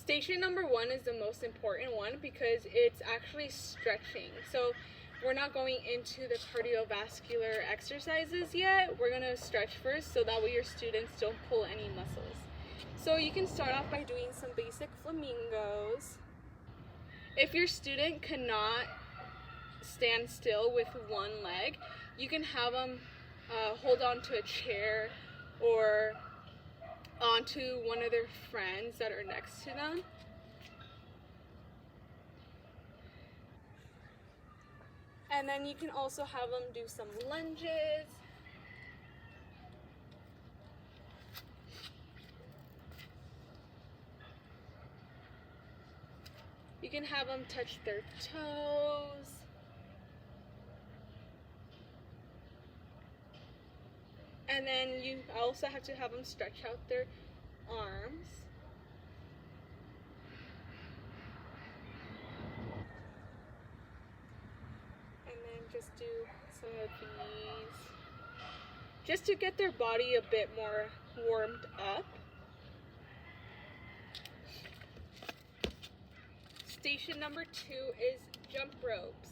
Station number 1 is the most important one because it's actually stretching. So we're not going into the cardiovascular exercises yet. We're gonna stretch first so that way your students don't pull any muscles. So you can start off by doing some basic flamingos. If your student cannot stand still with one leg, you can have them hold on to a chair or onto one of their friends that are next to them. And then you can also have them do some lunges. You can have them touch their toes. And then you also have to have them stretch out their arms. And then just do some of these, just to get their body a bit more warmed up. Station number 2 is jump ropes.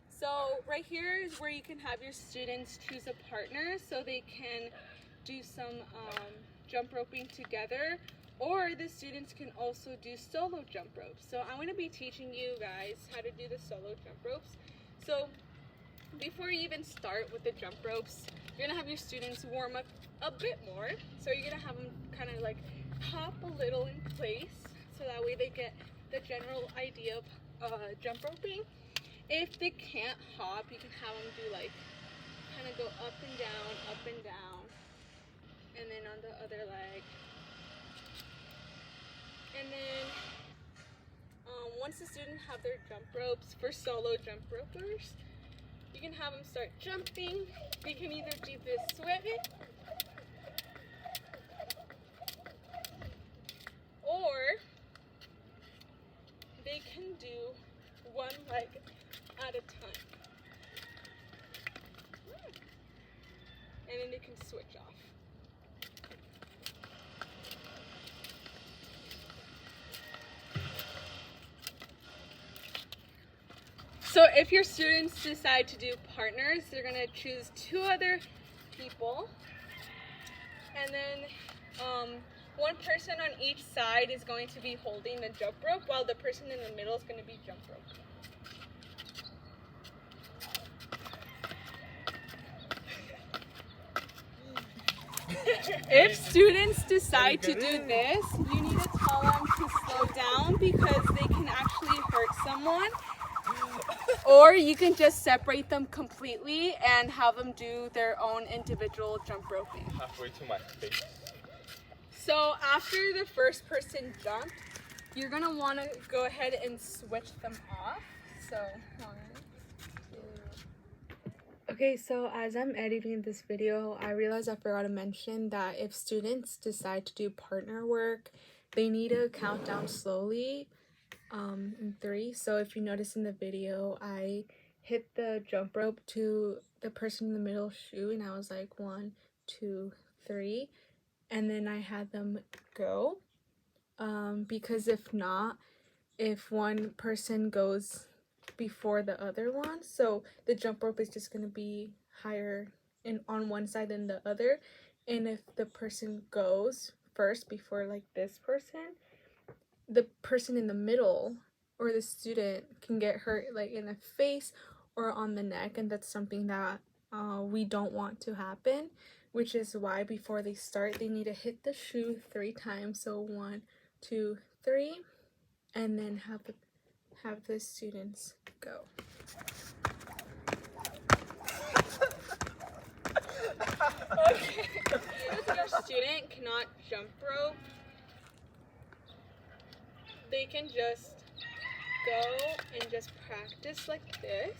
So right here is where you can have your students choose a partner so they can do some jump roping together, or the students can also do solo jump ropes. So I'm going to be teaching you guys how to do the solo jump ropes. So before you even start with the jump ropes, you're going to have your students warm up a bit more. So you're going to have them kind of like hop a little in place so that way they get the general idea of jump roping. If they can't hop, you can have them do like kind of go up and down, and then on the other leg. And then once the students have their jump ropes, for solo jump ropers, you can have them start jumping. They can either do this way, or they can do one leg at a time. And then they can switch off. So if your students decide to do partners, they're going to choose 2 other people. And then one person on each side is going to be holding the jump rope, while the person in the middle is going to be jump roping. If students decide to do this, you need to tell them to slow down because they can actually hurt someone. Or you can just separate them completely and have them do their own individual jump roping. Halfway to my face. So after the first person jumps, you're going to want to go ahead and switch them off. So 1, 2. Okay, so as I'm editing this video, I realized I forgot to mention that if students decide to do partner work, they need to count down slowly in 3. So if you notice in the video, I hit the jump rope to the person in the middle shoe and I was like 1, 2, 3, and then I had them go, because if not, if one person goes before the other one, so the jump rope is just going to be higher on one side than the other, and if the person goes first before like this person, the person in the middle or the student can get hurt like in the face or on the neck, and that's something that we don't want to happen, which is why before they start they need to hit the shoe 3 times. So 1, 2, 3, and then have the students go. Okay. If your student cannot jump rope, they can just go and just practice like this.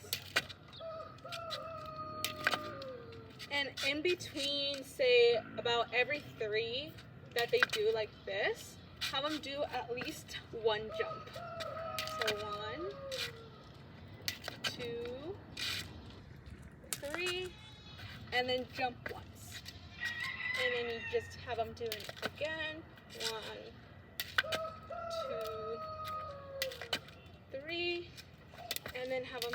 And in between, say about every 3 that they do like this, have them do at least 1 jump. So 1, 2, 3, and then jump once. And then you just have them do it again. 1, 2, 3, and then have them,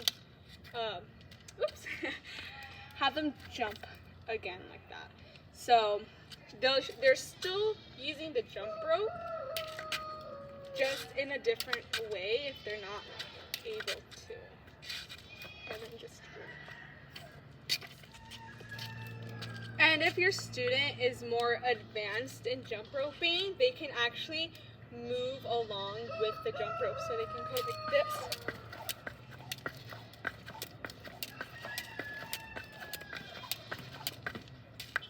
have them jump again like that. So they're still using the jump rope, just in a different way if they're not able to. And then just and if your student is more advanced in jump roping, they can actually move along with the jump rope. So they can go like this.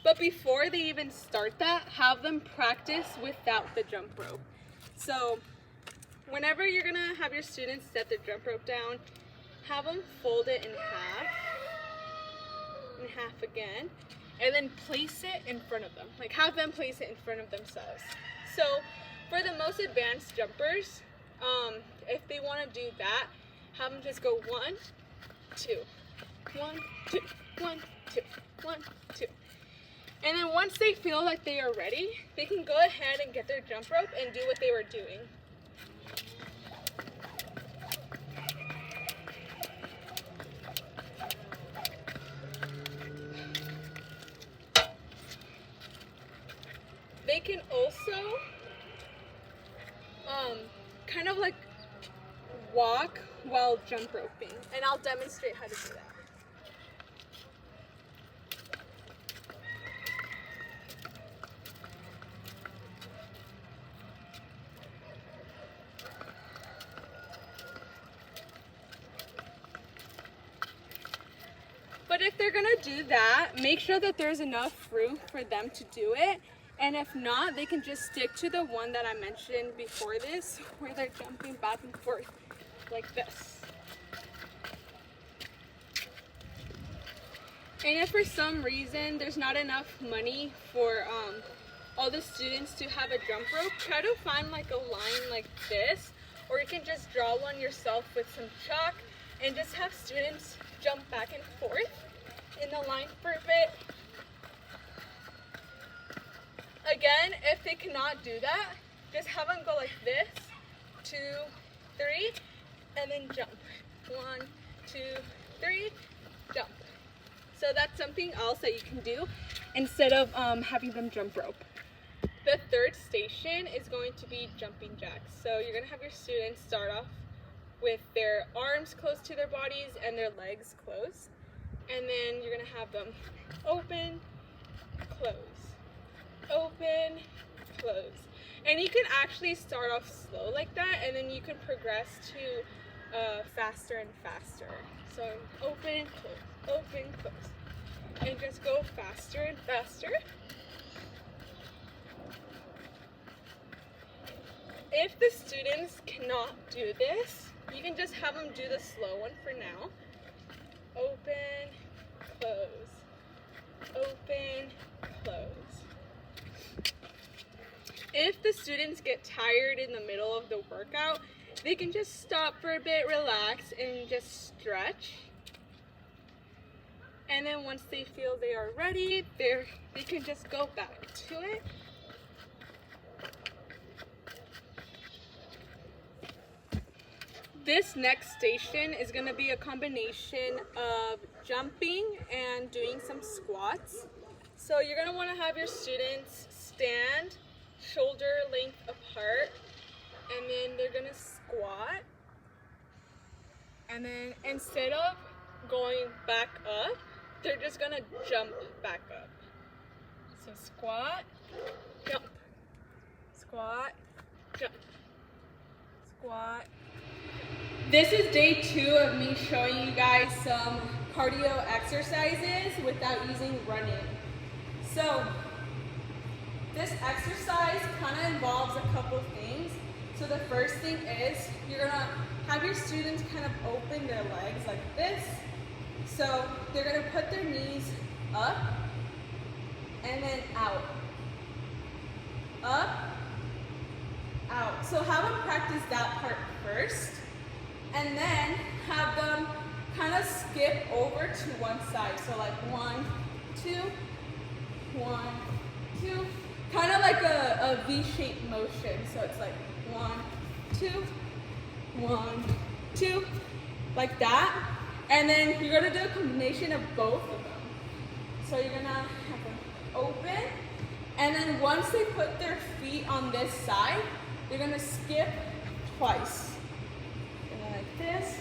But before they even start that, have them practice without the jump rope. So whenever you're gonna have your students set their jump rope down, have them fold it in half again, and then place it in front of them. Like have them place it in front of themselves. So for the most advanced jumpers, if they want to do that, have them just go 1, 2, 1, 2, 1, 2, 1, 2. And then once they feel like they are ready, they can go ahead and get their jump rope and do what they were doing. They can also kind of like walk while jump roping, and I'll demonstrate how to do that. But if they're gonna do that, make sure that there's enough room for them to do it. And if not, they can just stick to the one that I mentioned before this, where they're jumping back and forth like this. And if for some reason there's not enough money for all the students to have a jump rope, try to find like a line like this, or you can just draw one yourself with some chalk and just have students jump back and forth in the line for a bit. Again, if they cannot do that, just have them go like this, 2, 3, and then jump. 1, 2, 3, jump. So that's something else that you can do instead of having them jump rope. The third station is going to be jumping jacks. So you're going to have your students start off with their arms close to their bodies and their legs closed. And then you're going to have them open, close, open, close. And you can actually start off slow like that, and then you can progress to faster and faster. So open, close, and just go faster and faster. If the students cannot do this, you can just have them do the slow one for now. Open, close, open, close. If the students get tired in the middle of the workout, they can just stop for a bit, relax, and just stretch. And then once they feel they are ready, they can just go back to it. This next station is going to be a combination of jumping and doing some squats. So you're going to want to have your students stand shoulder length apart, and then they're going to squat. And then instead of going back up, they're just going to jump back up. So squat, jump, squat, jump, squat. This is day 2 of me showing you guys some cardio exercises without using running. So this exercise kind of involves a couple things. So the first thing is you're gonna have your students kind of open their legs like this. So they're gonna put their knees up and then out. Up, out. So have them practice that part first, and then have them kind of skip over to one side. So like 1, 2, 1, 2, kind of like a V-shaped motion. So it's like 1, 2, 1, 2, like that. And then you're gonna do a combination of both of them. So you're gonna have them open, and then once they put their feet on this side, you're gonna skip twice. Like this,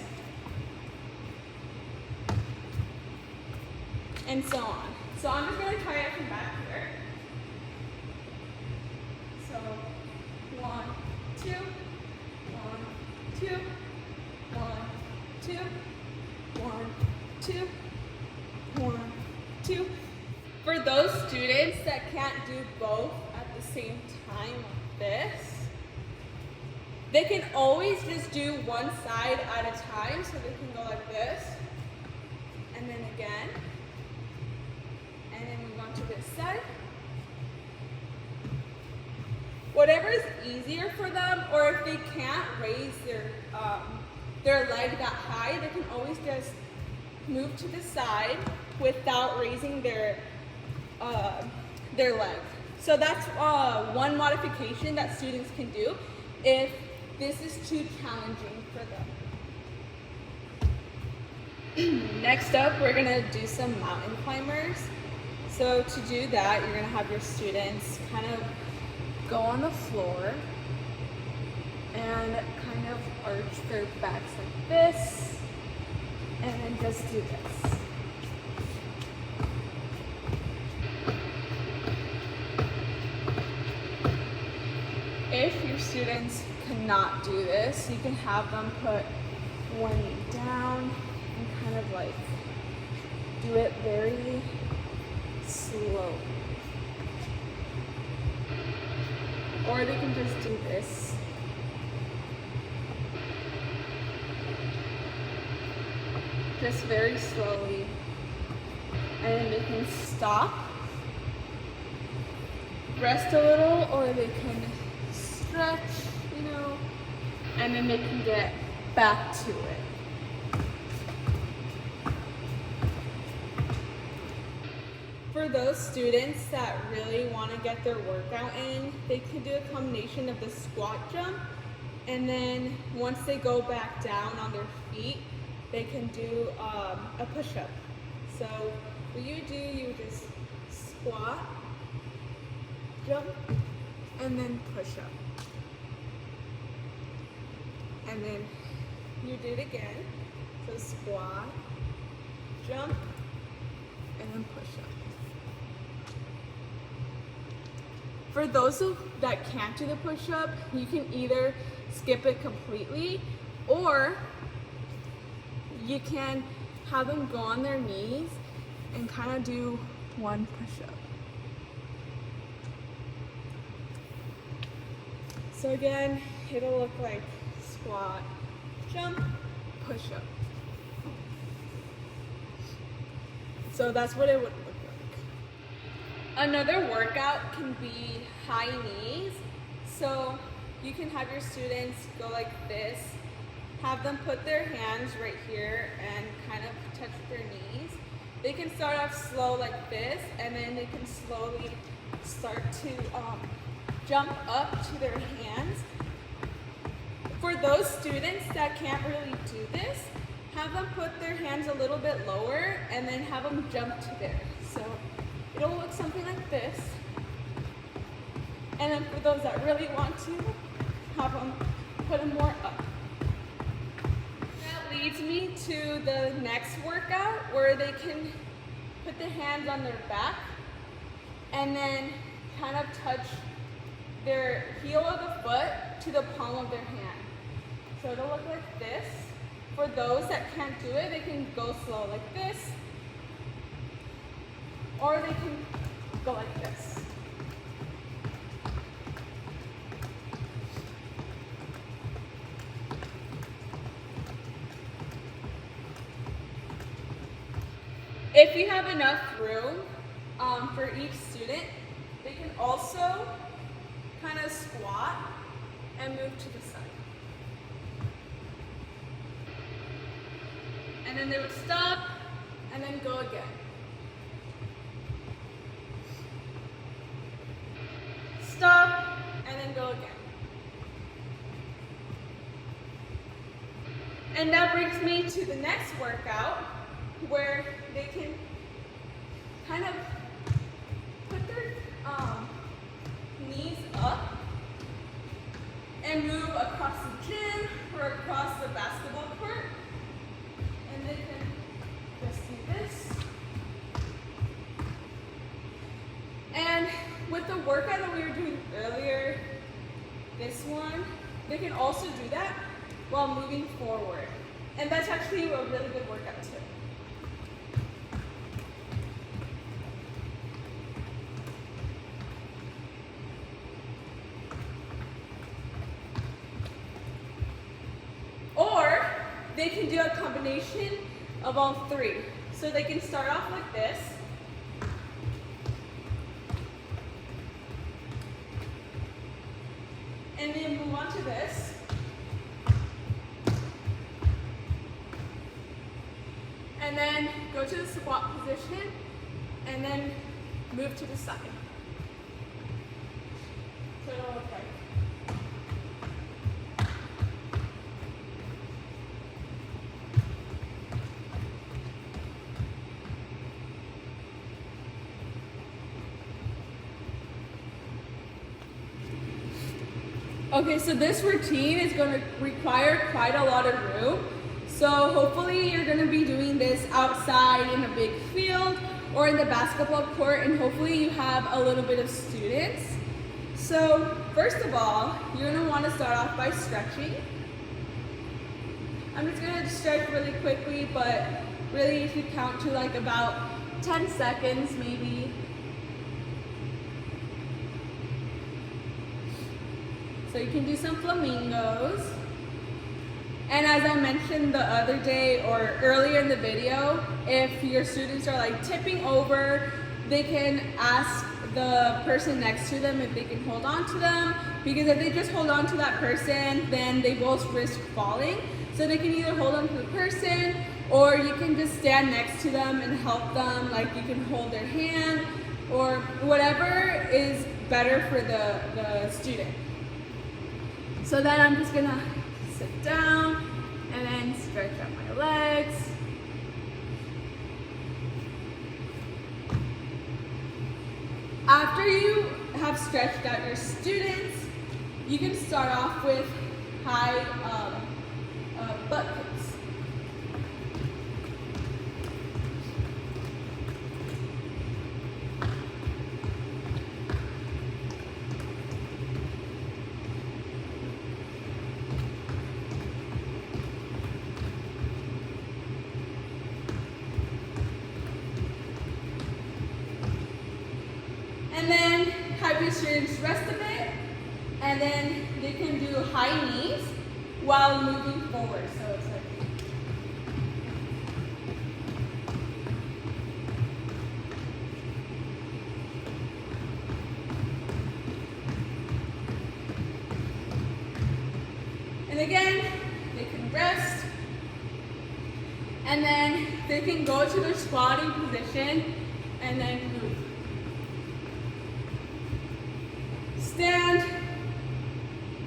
and so on. So I'm just gonna try it from back here. So 1, 2, 1, 2, 1, 2, 1, 2, 1, 2. For those students that can't do both at the same time like this, they can always just do one side at a time, so they can go like this, and then again, and then move on to this side. Whatever is easier for them, or if they can't raise their leg that high, they can always just move to the side without raising their leg. So that's one modification that students can do if this is too challenging for them. Next up, we're gonna do some mountain climbers. So to do that, you're gonna have your students kind of go on the floor and kind of arch their backs like this, and then just do this. If your students cannot do this, you can have them put one knee down and kind of like do it very slowly. Or they can just do this. Just very slowly. And then they can stop, rest a little, or they can stretch, you know, and then they can get back to it. For those students that really want to get their workout in, they can do a combination of the squat jump, and then once they go back down on their feet, they can do a push-up. So what you do, you just squat, jump, and then push up. And then you do it again. So squat, jump, and then push up. For those that can't do the push-up, you can either skip it completely, or you can have them go on their knees and kind of do one push-up. So again, it'll look like squat, jump, push-up. So that's what it would look like. Another workout can be high knees. So you can have your students go like this, have them put their hands right here and kind of touch their knees. They can start off slow like this, and then they can slowly start to jump up to their hands. For those students that can't really do this, have them put their hands a little bit lower and then have them jump to there. So it'll look something like this. And then for those that really want to, have them put them more up. That leads me to the next workout where they can put the hands on their back and then kind of touch their heel of the foot to the palm of their hand. So it'll look like this. For those that can't do it, they can go slow like this, or they can go like this. If you have enough room for each student, they can also kind of squat and move to the side. And then they would stop and then go again. Stop and then go again. And that brings me to the next workout where they can kind of put their knees up and move across the gym or across the basketball court. And they can just do this. And with the workout that we were doing earlier, this one, they can also do that while moving forward. And that's actually a really good workout too. Or they can do a combination of all three. So they can start off like this. And then move on to this. And then go to the squat position, and then move to the side. So it'll look like. Okay, so this routine is going to require quite a lot of room. So hopefully you're going to be doing this outside in a big field or in the basketball court, and hopefully you have a little bit of students. So first of all, you're going to want to start off by stretching. I'm just going to stretch really quickly, but really if you count to like about 10 seconds maybe. So you can do some flamingos. And as I mentioned the other day or earlier in the video, if your students are like tipping over, they can ask the person next to them if they can hold on to them, because if they just hold on to that person, then they both risk falling. So they can either hold on to the person, or you can just stand next to them and help them, like you can hold their hand, or whatever is better for the student. So then I'm just gonna sit down and then stretch out my legs. After you have stretched out your students, you can start off with high butt kicks. And then have your students rest a bit, and then they can do high knees while moving forward. So it's like, and again, they can rest, and then they can go to their squatting position and then move. Stand,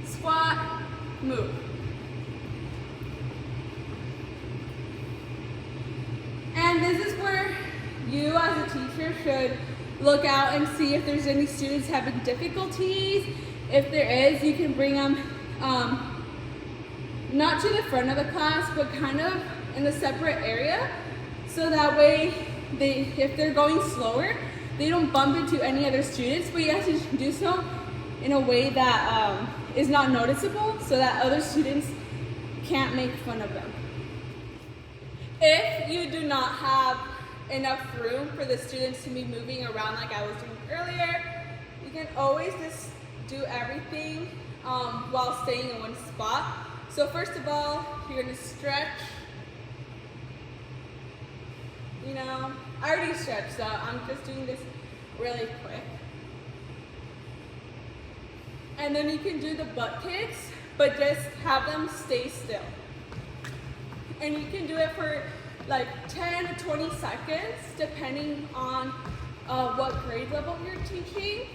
squat, move. And this is where you as a teacher should look out and see if there's any students having difficulties. If there is, you can bring them not to the front of the class, but kind of in a separate area. So that way, if they're going slower, they don't bump into any other students, but you have to do so in a way that is not noticeable, so that other students can't make fun of them. If you do not have enough room for the students to be moving around like I was doing earlier, you can always just do everything while staying in one spot. So first of all, you're gonna stretch. You know, I already stretched, so I'm just doing this really quick. And then you can do the butt kicks, but just have them stay still. And you can do it for like 10 to 20 seconds, depending on what grade level you're teaching.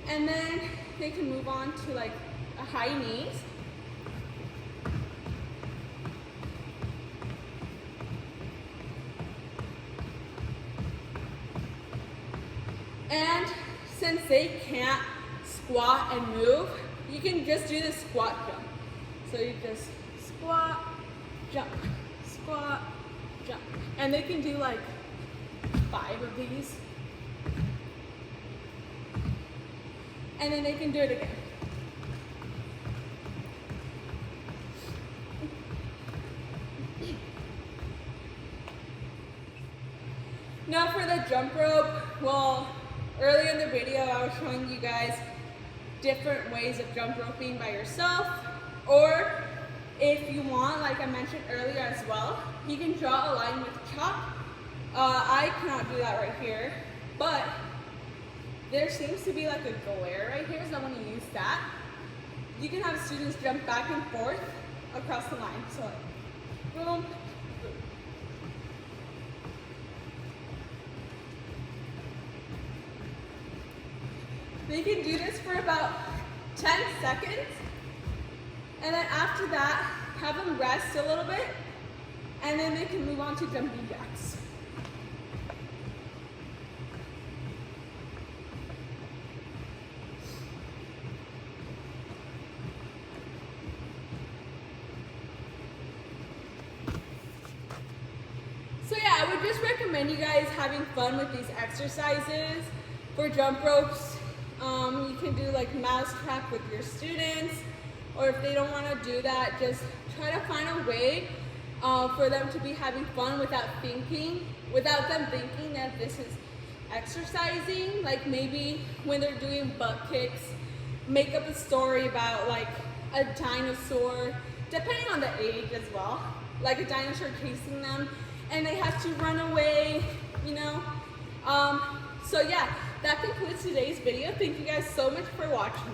And then they can move on to like a high knees. And since they can't squat and move, you can just do the squat jump. So you just squat, jump, squat, jump. And they can do like 5 of these. And then they can do it again. Now for the jump rope, well, earlier in the video I was showing you guys different ways of jump roping by yourself, or if you want, like I mentioned earlier as well, you can draw a line with chalk. I cannot do that right here, but there seems to be like a glare right here, so I want to use that. You can have students jump back and forth across the line. So like, boom, boom. They can do this for about 10 seconds, and then after that, have them rest a little bit, and then they can move on to jumping jacks. So yeah, I would just recommend you guys having fun with these exercises. For jump ropes, you can do like mousetrap with your students, or if they don't want to do that, just try to find a way for them to be having fun without them thinking that this is exercising. Like maybe when they're doing butt kicks, make up a story about like a dinosaur, depending on the age as well, like a dinosaur chasing them and they have to run away, you know. So yeah, that concludes today's video. Thank you guys so much for watching.